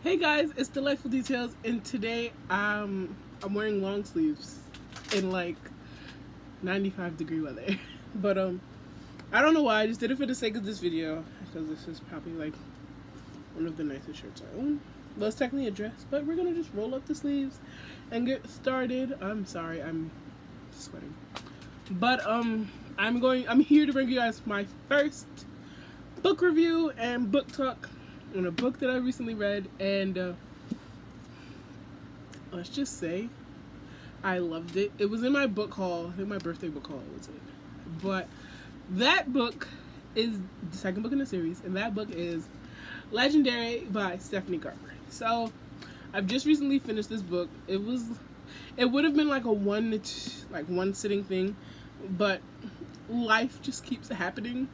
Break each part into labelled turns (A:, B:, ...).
A: Hey guys, it's Delightful Details, and today I'm wearing long sleeves in like 95-degree weather. But I don't know why, I just did it for the sake of this video because this is probably like one of the nicest shirts I own. Well, it's technically a dress, but we're gonna just roll up the sleeves and get started. I'm sorry, I'm sweating. But I'm here to bring you guys my first book review and book talk on a book that I recently read, and let's just say I loved it. It was in my book haul. I think my birthday book haul was it. But that book is the second book in the series, and that book is Legendary by Stephanie Garber. So I've just recently finished this book. It would have been like a one sitting thing, but life just keeps happening.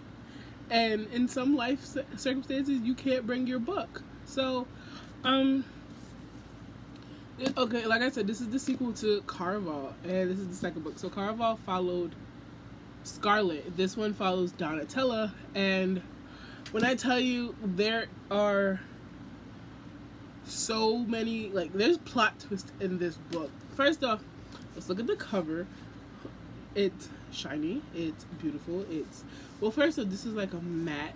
A: And in some life circumstances, you can't bring your book. So, okay, like I said, this is the sequel to Caraval, and this is the second book. So Caraval followed Scarlet. This one follows Donatella, and when I tell you there are so many, like, there's plot twists in this book. First off, let's look at the cover. It's shiny, it's beautiful, well, first off, this is like a matte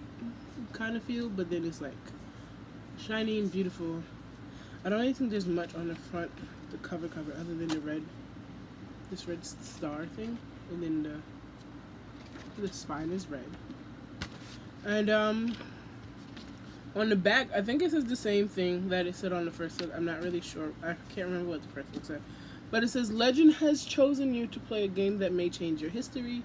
A: kind of feel, but then it's like shiny and beautiful. I don't really think there's much on the front, the cover other than this red star thing, and then the spine is red. And on the back, I think it says the same thing that it said on the first book. I'm not really sure. I can't remember what the first book said. But it says, "Legend has chosen you to play a game that may change your history.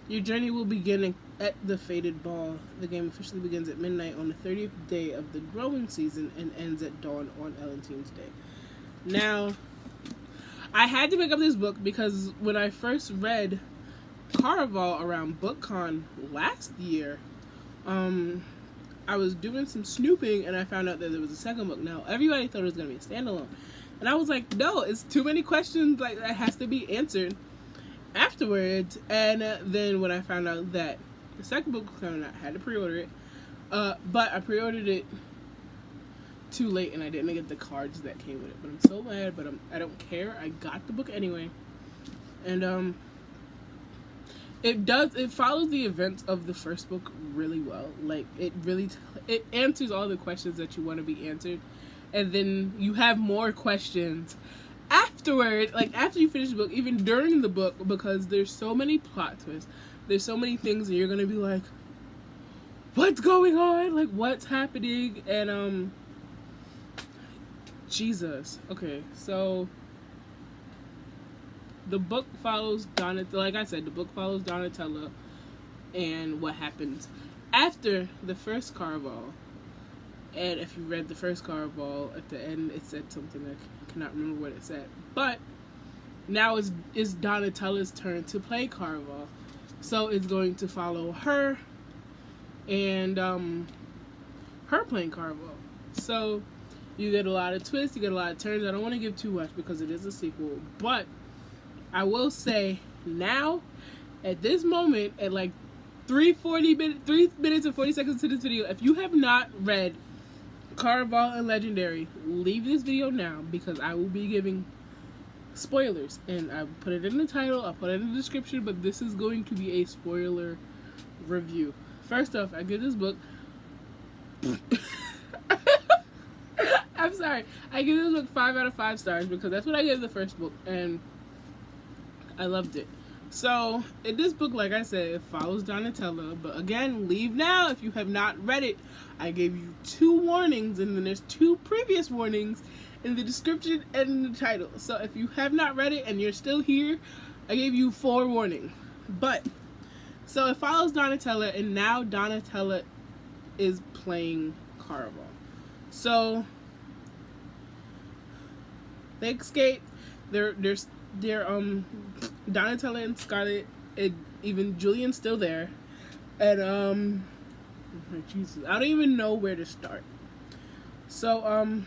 A: Your journey will begin at the Fated Ball. The game officially begins at midnight on the 30th day of the growing season and ends at dawn on Elentine's Day." Now, I had to pick up this book because when I first read Caraval around BookCon last year, I was doing some snooping and I found out that there was a second book. Now, everybody thought it was going to be a standalone. And I was like, no, it's too many questions like that has to be answered afterwards. And then when I found out that the second book was coming out, I had to pre-order it. But I pre-ordered it too late and I didn't get the cards that came with it. But I'm so mad, but I don't care. I got the book anyway. And it follows the events of the first book really well. Like, it answers all the questions that you want to be answered. And then you have more questions afterward, like after you finish the book, even during the book, because there's so many plot twists. There's so many things that you're gonna be like, what's going on? Like, what's happening? And Jesus. Okay, so the book follows Donatella. Like I said, the book follows Donatella and what happens after the first Caraval. And if you read the first Caraval, at the end it said something, I cannot remember what it said. But now it's Donatella's turn to play Caraval. So it's going to follow her and her playing Caraval. So you get a lot of twists, you get a lot of turns. I don't want to give too much because it is a sequel. But I will say now, at this moment, at like 3 minutes and 40 seconds to this video, if you have not read Caraval and Legendary, leave this video now because I will be giving spoilers, and I put it in the title, I'll put it in the description, but this is going to be a spoiler review. First off, I give this book I'm sorry, I give this book 5 out of 5 stars because that's what I gave the first book and I loved it. So, in this book, like I said, it follows Donatella, but again, leave now if you have not read it. I gave you 2 warnings, and then there's 2 previous warnings in the description and in the title. So, if you have not read it and you're still here, I gave you 4 warnings. But, so it follows Donatella, and now Donatella is playing Caraval. So, they escape. They're Donatella and Scarlet, and even Julian's still there, and oh Jesus, I don't even know where to start. So I'm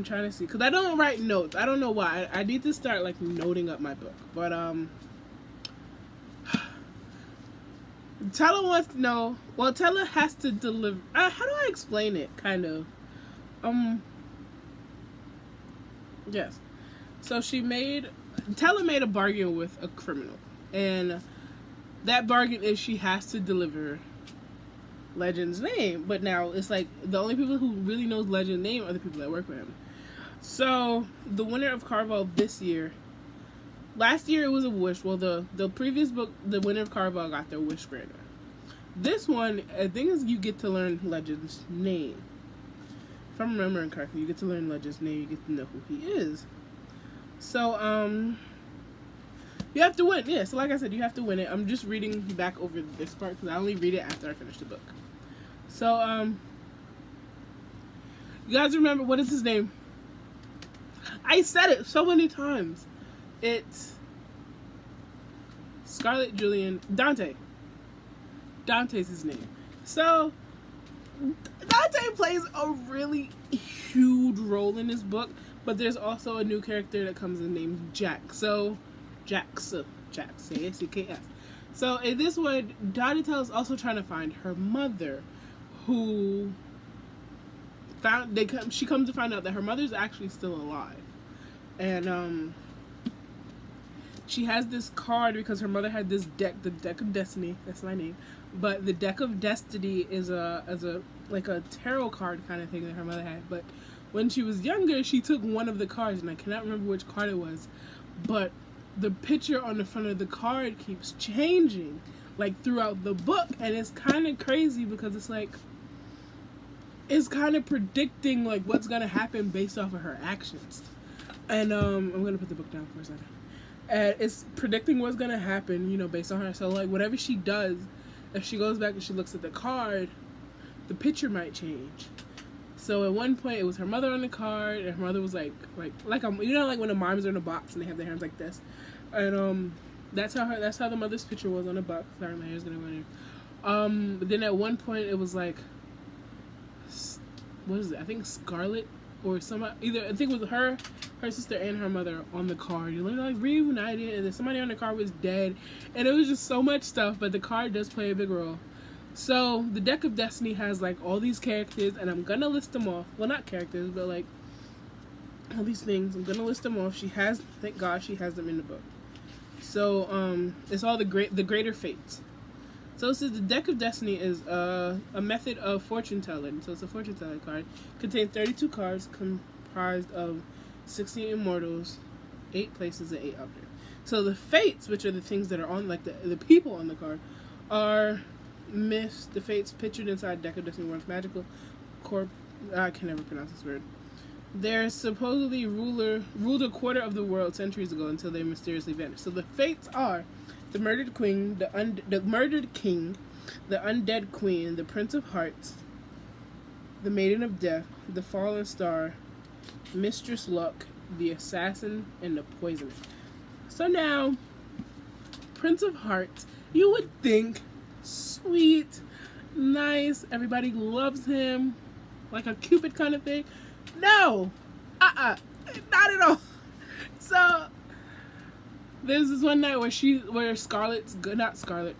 A: trying to see because I don't write notes. I don't know why. I need to start like noting up my book, but Tella wants to know. Well, Tella has to deliver. How do I explain it? Kind of. yes. So Tella made a bargain with a criminal, and that bargain is she has to deliver Legend's name. But now it's like the only people who really knows Legend's name are the people that work with him. So the winner of Carvel this year, last year it was a wish. Well, the previous book, the winner of Carvel got their wish granted. This one, I think, is you get to learn Legend's name. If I'm remembering correctly, you get to learn Legend's name. You get to know who he is. So you have to win. Yeah, so like I said, you have to win it. I'm just reading back over this part because I only read it after I finish the book. So you guys remember, what is his name? I said it so many times. It's Scarlett Julian Dante. Dante's his name. So Dante plays a really huge role in this book, but there's also a new character that comes in named Jack. So Jax, A-S-C-K-S. So in this one, Donatello is also trying to find her mother, who she comes to find out that her mother's actually still alive, and she has this card because her mother had this deck, the Deck of Destiny. That's my name. But the Deck of Destiny is a tarot card kind of thing that her mother had. But when she was younger, she took one of the cards, and I cannot remember which card it was. But the picture on the front of the card keeps changing, like, throughout the book, and it's kind of crazy because it's like, it's kind of predicting, like, what's gonna happen based off of her actions. And I'm gonna put the book down for a second. And it's predicting what's gonna happen, you know, based on her. So, like, whatever she does, if she goes back and she looks at the card, the picture might change. So at one point, it was her mother on the card, and her mother was like you know, like when the moms are in a box and they have their hands like this, and that's how the mother's picture was on the box. Sorry, my hair's gonna run here. But then at one point, it was like, what is it? I think Scarlett or either I think it was her sister and her mother on the card. You know, like reunited, and then somebody on the card was dead, and it was just so much stuff. But the card does play a big role. So the Deck of Destiny has like all these characters, and I'm gonna list them off. Well, not characters, but like all these things. I'm gonna list them off. Thank God, she has them in the book. So it's all the greater fates. So it says the Deck of Destiny is a method of fortune telling. So it's a fortune telling card. Contains 32 cards comprised of 16 immortals, 8 places, and 8 objects. So the fates, which are the things that are on, like the people on the card, are myths. The fates pictured inside Deck of Destiny one's magical corp. I can never pronounce this word. They're supposedly ruled a quarter of the world centuries ago until they mysteriously vanished. So the fates are the murdered queen, the murdered king, the undead queen, the prince of hearts, the maiden of death, the fallen star, mistress luck, the assassin, and the poisoner. So now, prince of hearts, you would think, sweet, nice, everybody loves him, like a Cupid kind of thing. No, not at all. So there's this one night where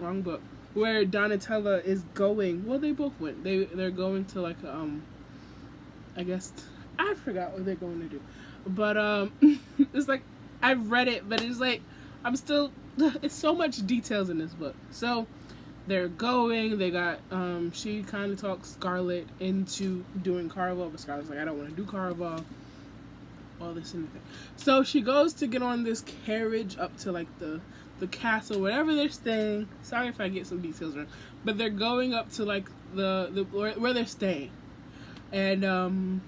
A: wrong book, where Donatella is going. Well, they both went. They're going to like I guess I forgot what they're going to do, but it's like I've read it, but it's like it's so much details in this book. So they're going. They got she kind of talks Scarlett into doing Carvel, but Scarlett's like, I don't want to do Carvel. All this and that. So she goes to get on this carriage up to like the castle, wherever they're staying. Sorry if I get some details wrong, but they're going up to like where they're staying, and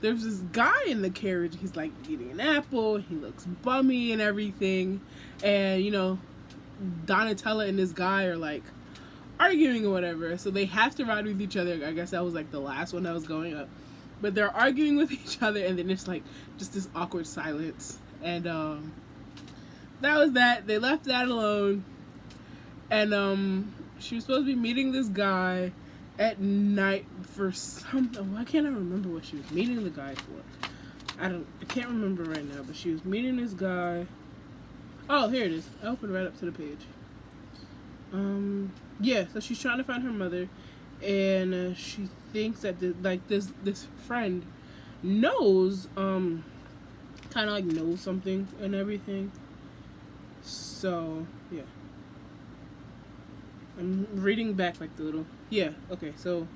A: there's this guy in the carriage. He's like eating an apple. He looks bummy and everything, and you know, Donatella and this guy are like arguing or whatever. So they have to ride with each other. I guess that was like the last one that was going up. But they're arguing with each other, and then it's like just this awkward silence. And that was that. They left that alone. And she was supposed to be meeting this guy at night for something. Why can't I remember what she was meeting the guy for? I can't remember right now, but she was meeting this guy. Oh, here it is. I opened right up to the page. Yeah, so she's trying to find her mother, and she thinks that this friend knows, kind of like knows something and everything. So yeah, I'm reading back like the little, yeah, okay, so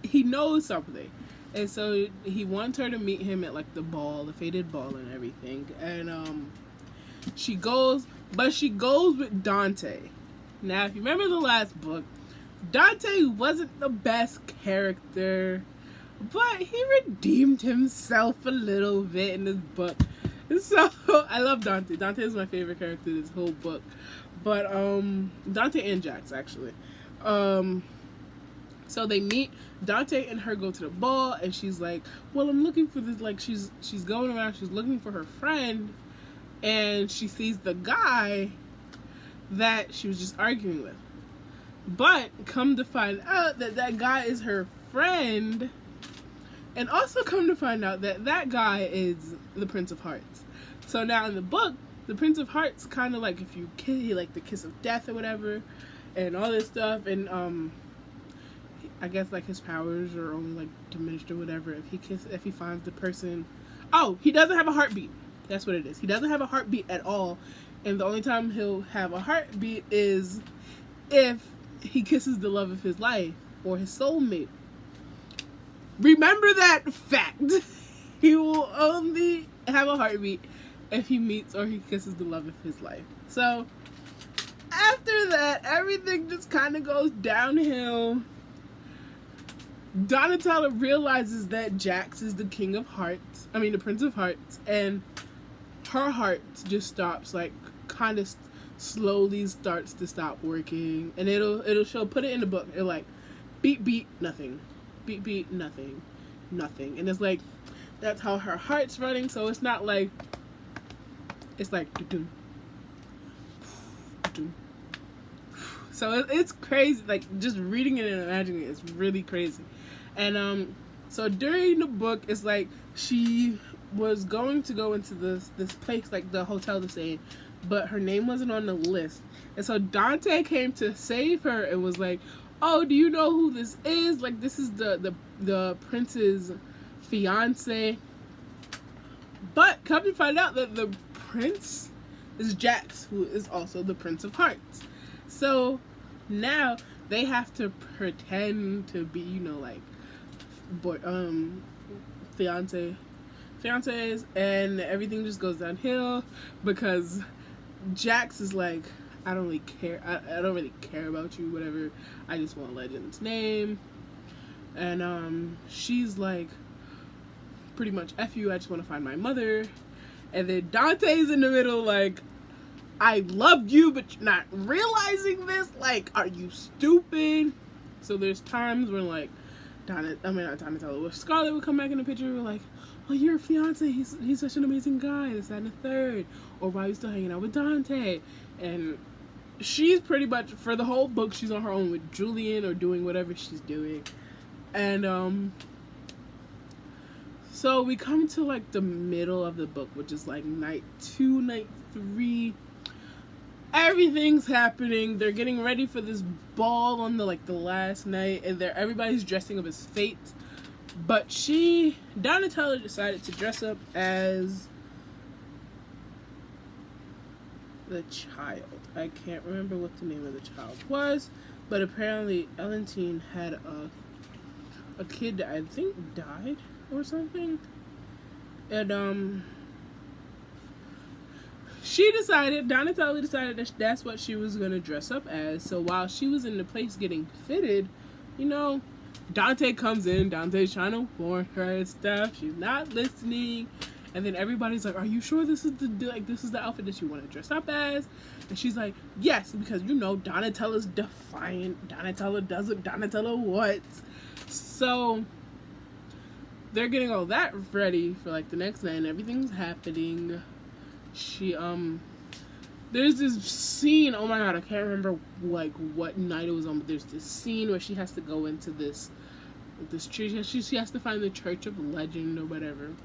A: he knows something, and so he wants her to meet him at like the ball, the faded ball and everything, and she goes, but she goes with Dante. Now if you remember the last book, Dante wasn't the best character, but he redeemed himself a little bit in this book. So I love Dante. Dante is my favorite character in this whole book. But Dante and Jax actually. So they meet. Dante and her go to the ball, and she's like, "Well, I'm looking for this." Like she's going around. She's looking for her friend, and she sees the guy that she was just arguing with. But come to find out that that guy is her friend, and also come to find out that that guy is the Prince of Hearts. So now in the book, the Prince of Hearts kind of like, if you kiss, like the kiss of death or whatever, and all this stuff, and I guess like his powers are only like diminished or whatever if he finds the person. Oh, he doesn't have a heartbeat. That's what it is. He doesn't have a heartbeat at all, and the only time he'll have a heartbeat is if he kisses the love of his life or his soulmate. Remember that fact. He will only have a heartbeat if he meets or he kisses the love of his life. So after that, everything just kind of goes downhill. Donatella realizes that Jax is the King of Hearts. I mean, the Prince of Hearts, and her heart just stops, like, kind of slowly starts to stop working, and she'll put it in the book. It'll like beat beat nothing, beat beat nothing, nothing, and it's like that's how her heart's running. So it's not like it's like so it's crazy. Like just reading it and imagining it is really crazy. And so during the book, it's like she was going to go into this place, like the hotel to stay in, but her name wasn't on the list. And so Dante came to save her and was like, "Oh, do you know who this is? Like, this is the prince's fiance." But come to find out that the prince is Jax, who is also the Prince of Hearts. So now they have to pretend to be, you know, like fiancés, and everything just goes downhill because Jax is like, "I don't really care. I don't really care about you, whatever. I just want Legend's name." And she's like, pretty much, "F you, I just want to find my mother." And then Dante's in the middle like, "I loved you, but you're not realizing this. Like, are you stupid?" So there's times when like where Scarlett would come back in the picture, we're like, "Oh, your fiance, he's such an amazing guy, this, that, and the third. Or why are you still hanging out with Dante?" And she's pretty much, for the whole book, she's on her own with Julian or doing whatever she's doing. And so we come to like the middle of the book, which is like night 2, night 3. Everything's happening. They're getting ready for this ball on the last night, and everybody's dressing up as Fate. But Donatella decided to dress up as the child. I can't remember what the name of the child was, but apparently Elentine had a kid that I think died or something. And Donatella decided that that's what she was going to dress up as. So while she was in the place getting fitted, you know, Dante comes in. Dante's trying to warn her and stuff. She's not listening. And then everybody's like, "Are you sure this is the outfit that you want to dress up as?" And she's like, "Yes, because you know Donatella's defiant. Donatella does what Donatella wants." So they're getting all that ready for like the next night, and everything's happening. There's this scene, oh my god, I can't remember like what night it was on, but there's this scene where she has to go into this tree. She has to find the Church of Legend or whatever.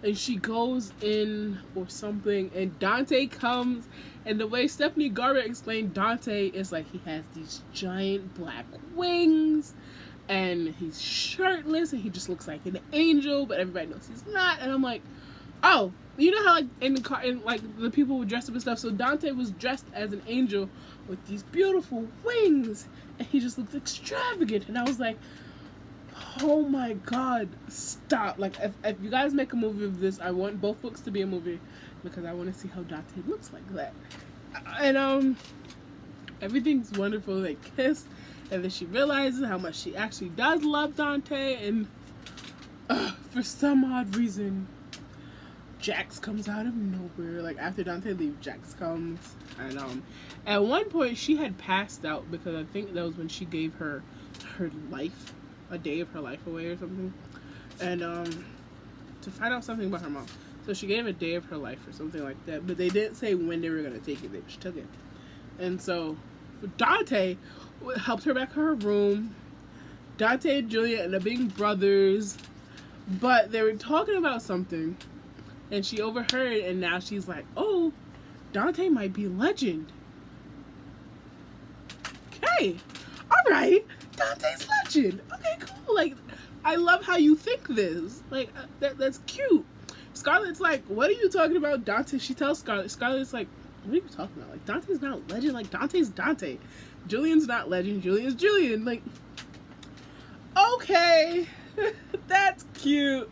A: And she goes in or something, and Dante comes, and the way Stephanie Garber explained Dante is like he has these giant black wings, and he's shirtless and he just looks like an angel, but everybody knows he's not. And I'm like, oh, you know how like in the car, in like the people were dressed up and stuff. So Dante was dressed as an angel with these beautiful wings, and he just looked extravagant. And I was like, oh my god, stop! Like if you guys make a movie of this, I want both books to be a movie because I want to see how Dante looks like that. And everything's wonderful. They kiss, and then she realizes how much she actually does love Dante, and for some odd reason, Jax comes out of nowhere. Like after Dante leaves, Jax comes, and at one point she had passed out because I think that was when she gave her life, a day of her life away or something, and to find out something about her mom. So she gave a day of her life or something like that, but they didn't say when they were gonna take it. They just took it, and so Dante helped her back to her room. Dante and Julia ended up being brothers, but they were talking about something, and she overheard, and now she's like, oh, Dante might be legend. Okay, alright, Dante's legend. Okay, cool. Like, I love how you think this. Like, that's cute. Scarlett's like, what are you talking about, Dante? She tells Scarlett. Scarlett's like, what are you talking about? Like, Dante's not legend. Like, Dante's Dante. Julian's not legend. Julian's Julian. Like, okay. That's cute.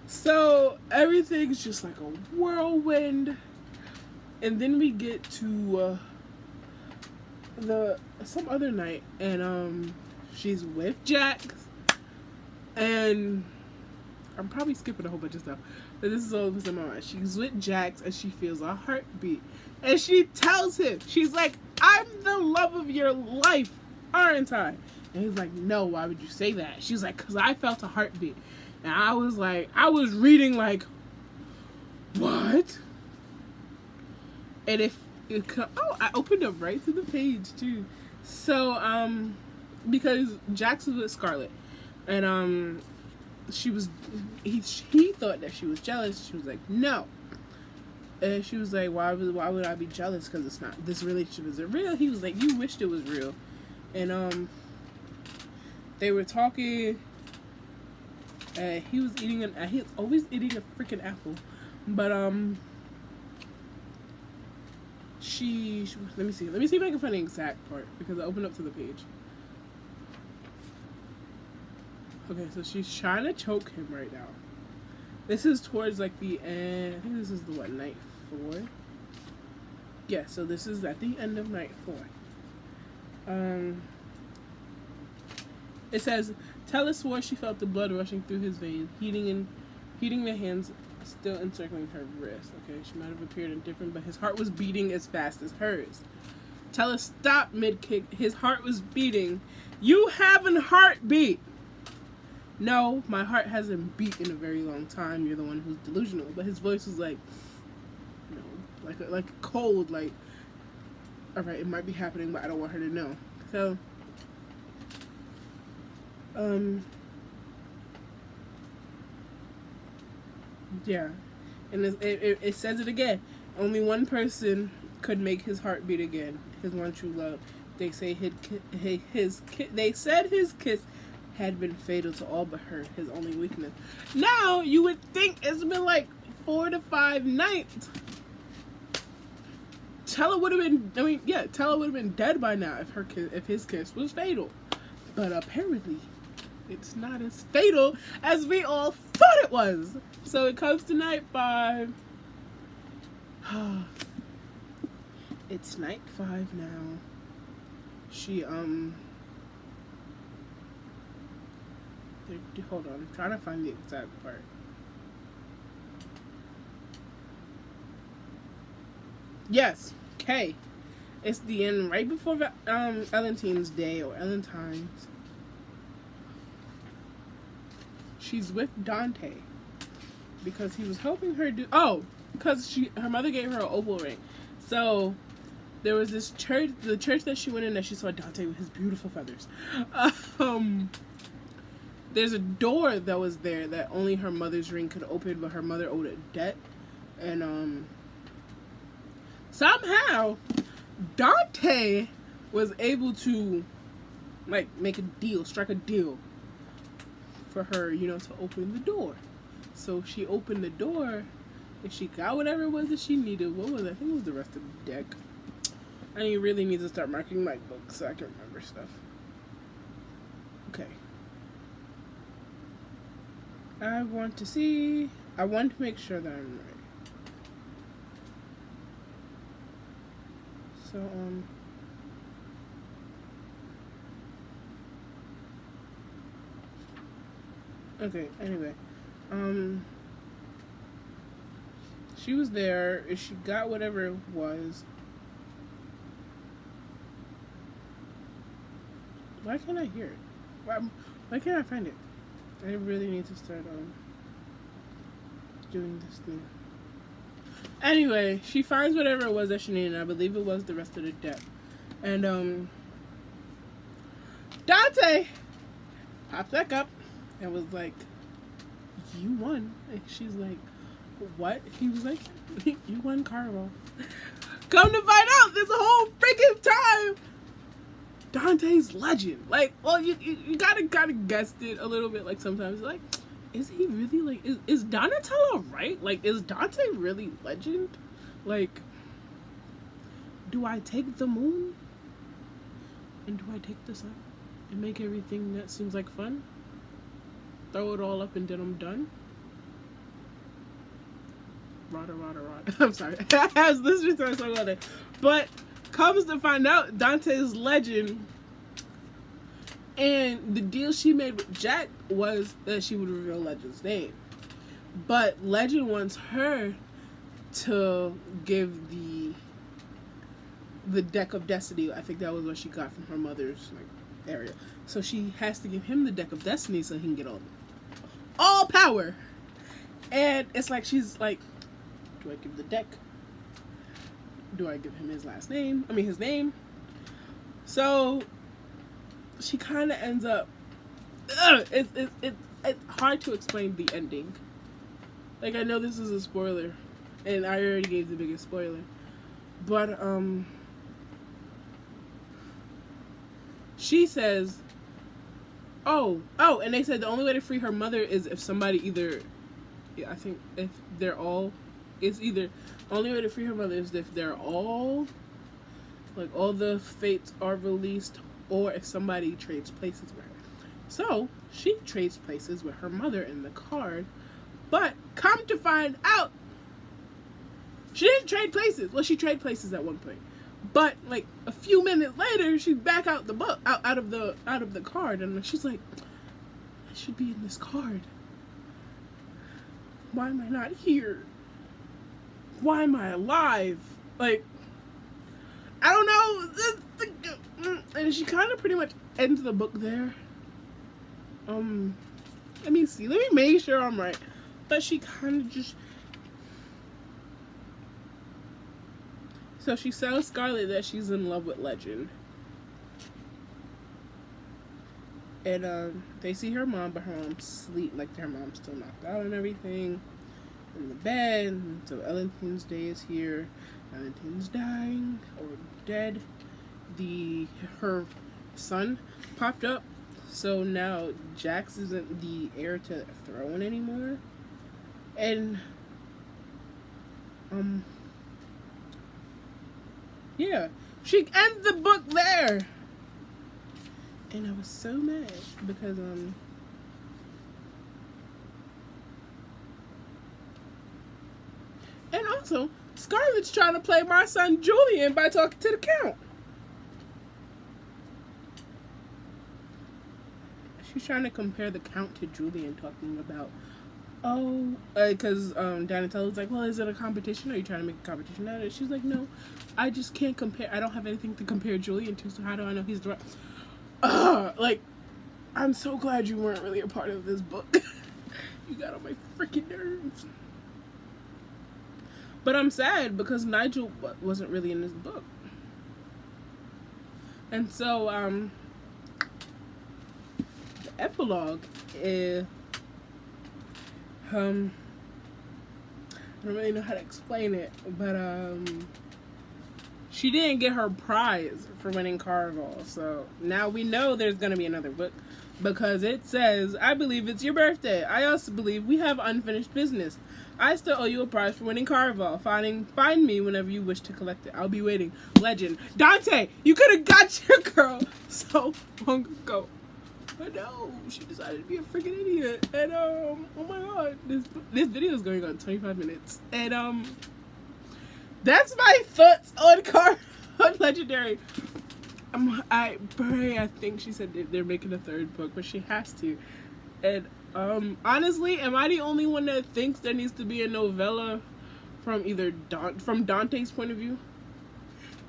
A: So, everything's just like a whirlwind. And then we get to some other night. And she's with Jax. And I'm probably skipping a whole bunch of stuff, but this is all that's in my mind. She's with Jax and she feels a heartbeat. And she tells him, she's like, I'm the love of your life, aren't I? And he's like, no, why would you say that? She's like, because I felt a heartbeat. And I was like, I was reading like, what? And I opened up right to the page too. So, because Jax was with Scarlett. And, he thought that she was jealous. She was like, no. And she was like, why would I be jealous? Because it's not, this relationship isn't real. He was like, you wished it was real. And they were talking, and he was he's always eating a freaking apple. But let me see if I can find the exact part, because I opened up to the page. Okay, so she's trying to choke him right now. This is towards like the end. I think this is the night 4? Yeah, so this is at the end of night 4. It says, Tella swore she felt the blood rushing through his veins, heating the hands still encircling her wrist. Okay, she might have appeared indifferent, but his heart was beating as fast as hers. Tella stopped mid-kick. His heart was beating. You haven't heartbeat! No, my heart hasn't beat in a very long time. You're the one who's delusional. But his voice was like, like cold, like, all right, it might be happening, but I don't want her to know. So, yeah, and it says it again. Only one person could make his heart beat again. His one true love. They say they said his kiss had been fatal to all but her, his only weakness. Now, you would think it's been like 4 to 5 nights. Tella would have been dead by now if his kiss was fatal. But apparently, it's not as fatal as we all thought it was. So it comes to night 5. It's night 5 now. She, hold on, I'm trying to find the exact part. Yes, okay. It's the end right before Elentine's Day or Elentine's. She's with Dante because he was helping her do. Oh, because her mother gave her an opal ring. So there was this church, the church that she went in, that she saw Dante with his beautiful feathers. There's a door that was there that only her mother's ring could open, but her mother owed a debt, and somehow Dante was able to like make a deal, strike a deal for her, you know, to open the door. So she opened the door and she got whatever it was that she needed. What was it? I think it was the rest of the deck. I really need to start marking my books so I can remember stuff. Okay. I want to make sure that I'm right. So, okay, anyway. She was there. She got whatever it was. Why can't I hear it? Why can't I find it? I really need to start doing this thing. Anyway, she finds whatever it was that she needed. I believe it was the rest of the deck. And Dante popped back up and was like, "You won." And she's like, "What?" He was like, "You won Carvel." Come to find out, this whole freaking time, Dante's legend. Like, well, you gotta kind of guessed it a little bit. Like, sometimes, like, is he really, like, is Donatello right? Like, is Dante really legend? Like, do I take the moon? And do I take the sun? And make everything that seems like fun? Throw it all up and then I'm done? Rada. I'm sorry. I was listening to a song all day. But comes to find out, Dante's legend, and the deal she made with Jack was that she would reveal Legend's name. But Legend wants her to give the deck of destiny. I think that was what she got from her mother's area. So she has to give him the deck of destiny so he can get all power. And it's like she's like, do I give the deck? Do I give him his his name? So she kind of ends up. It's hard to explain the ending. Like, I know this is a spoiler, and I already gave the biggest spoiler, but she says, oh, and they said the only way to free her mother is if somebody I think if they're all. It's either only way to free her mother is if they're all the fates are released, or if somebody trades places with her. So she trades places with her mother in the card, but come to find out, she didn't trade places. Well, she traded places at one point, but like a few minutes later, she's back out the book, out of the card, and she's like, I should be in this card. Why am I not here? Why am I alive? Like, I don't know. And she kind of pretty much ends the book there. Let me make sure I'm right. But she kind of just. So she tells Scarlet that she's in love with Legend. And they see her mom, but her mom's asleep. Like, her mom's still knocked out and everything. In the bed. So Valentine's Day is here. Valentine's dying or dead. Her son popped up, so now Jax isn't the heir to the throne anymore. And yeah, she ends the book there. And I was so mad because and also, Scarlett's trying to play my son Julian by talking to the Count. She's trying to compare the Count to Julian, talking about, because Donatello's like, well, is it a competition? Are you trying to make a competition out of it? She's like, no, I just can't compare. I don't have anything to compare Julian to, so how do I know he's the right? Like, I'm so glad you weren't really a part of this book. You got on my freaking nerves. But I'm sad because Nigel wasn't really in this book. And so, the epilogue is, I don't really know how to explain it, but, she didn't get her prize for winning Carnival. So now we know there's going to be another book because it says, I believe it's your birthday. I also believe we have unfinished business. I still owe you a prize for winning Carnival. Find me whenever you wish to collect it. I'll be waiting. Legend. Dante, you could have got your girl so long ago. But no, she decided to be a freaking idiot. And oh my god, this video is going on 25 minutes. And that's my thoughts on on Legendary. I think she said they're making a third book, but she has to. And honestly, am I the only one that thinks there needs to be a novella from either from Dante's point of view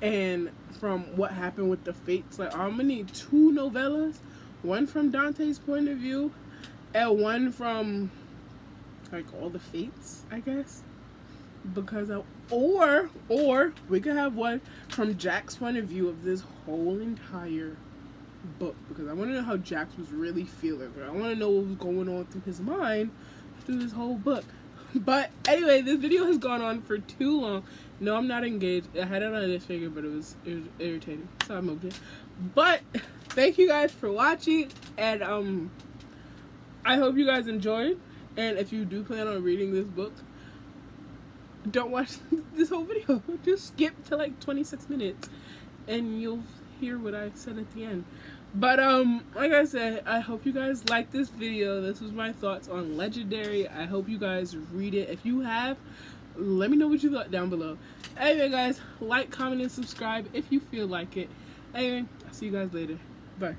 A: and from what happened with the Fates? Like, I'm gonna need 2 novellas, one from Dante's point of view and one from like all the Fates, I guess. Because or we could have one from Jack's point of view of this whole entire book, because I want to know how Jax was really feeling. I want to know what was going on through his mind through this whole book. But anyway, this video has gone on for too long. No, I'm not engaged. I had it on this figure, but it was irritating, so I moved it. But thank you guys for watching, and I hope you guys enjoyed. And if you do plan on reading this book, don't watch this whole video. Just skip to like 26 minutes and you'll hear what I said at the end. But like I said, I hope you guys like this video. This was my thoughts on Legendary. I hope you guys read it. If you have, let me know what you thought down below. Anyway guys, like, comment, and subscribe if you feel like it. Anyway, I'll see you guys later. Bye.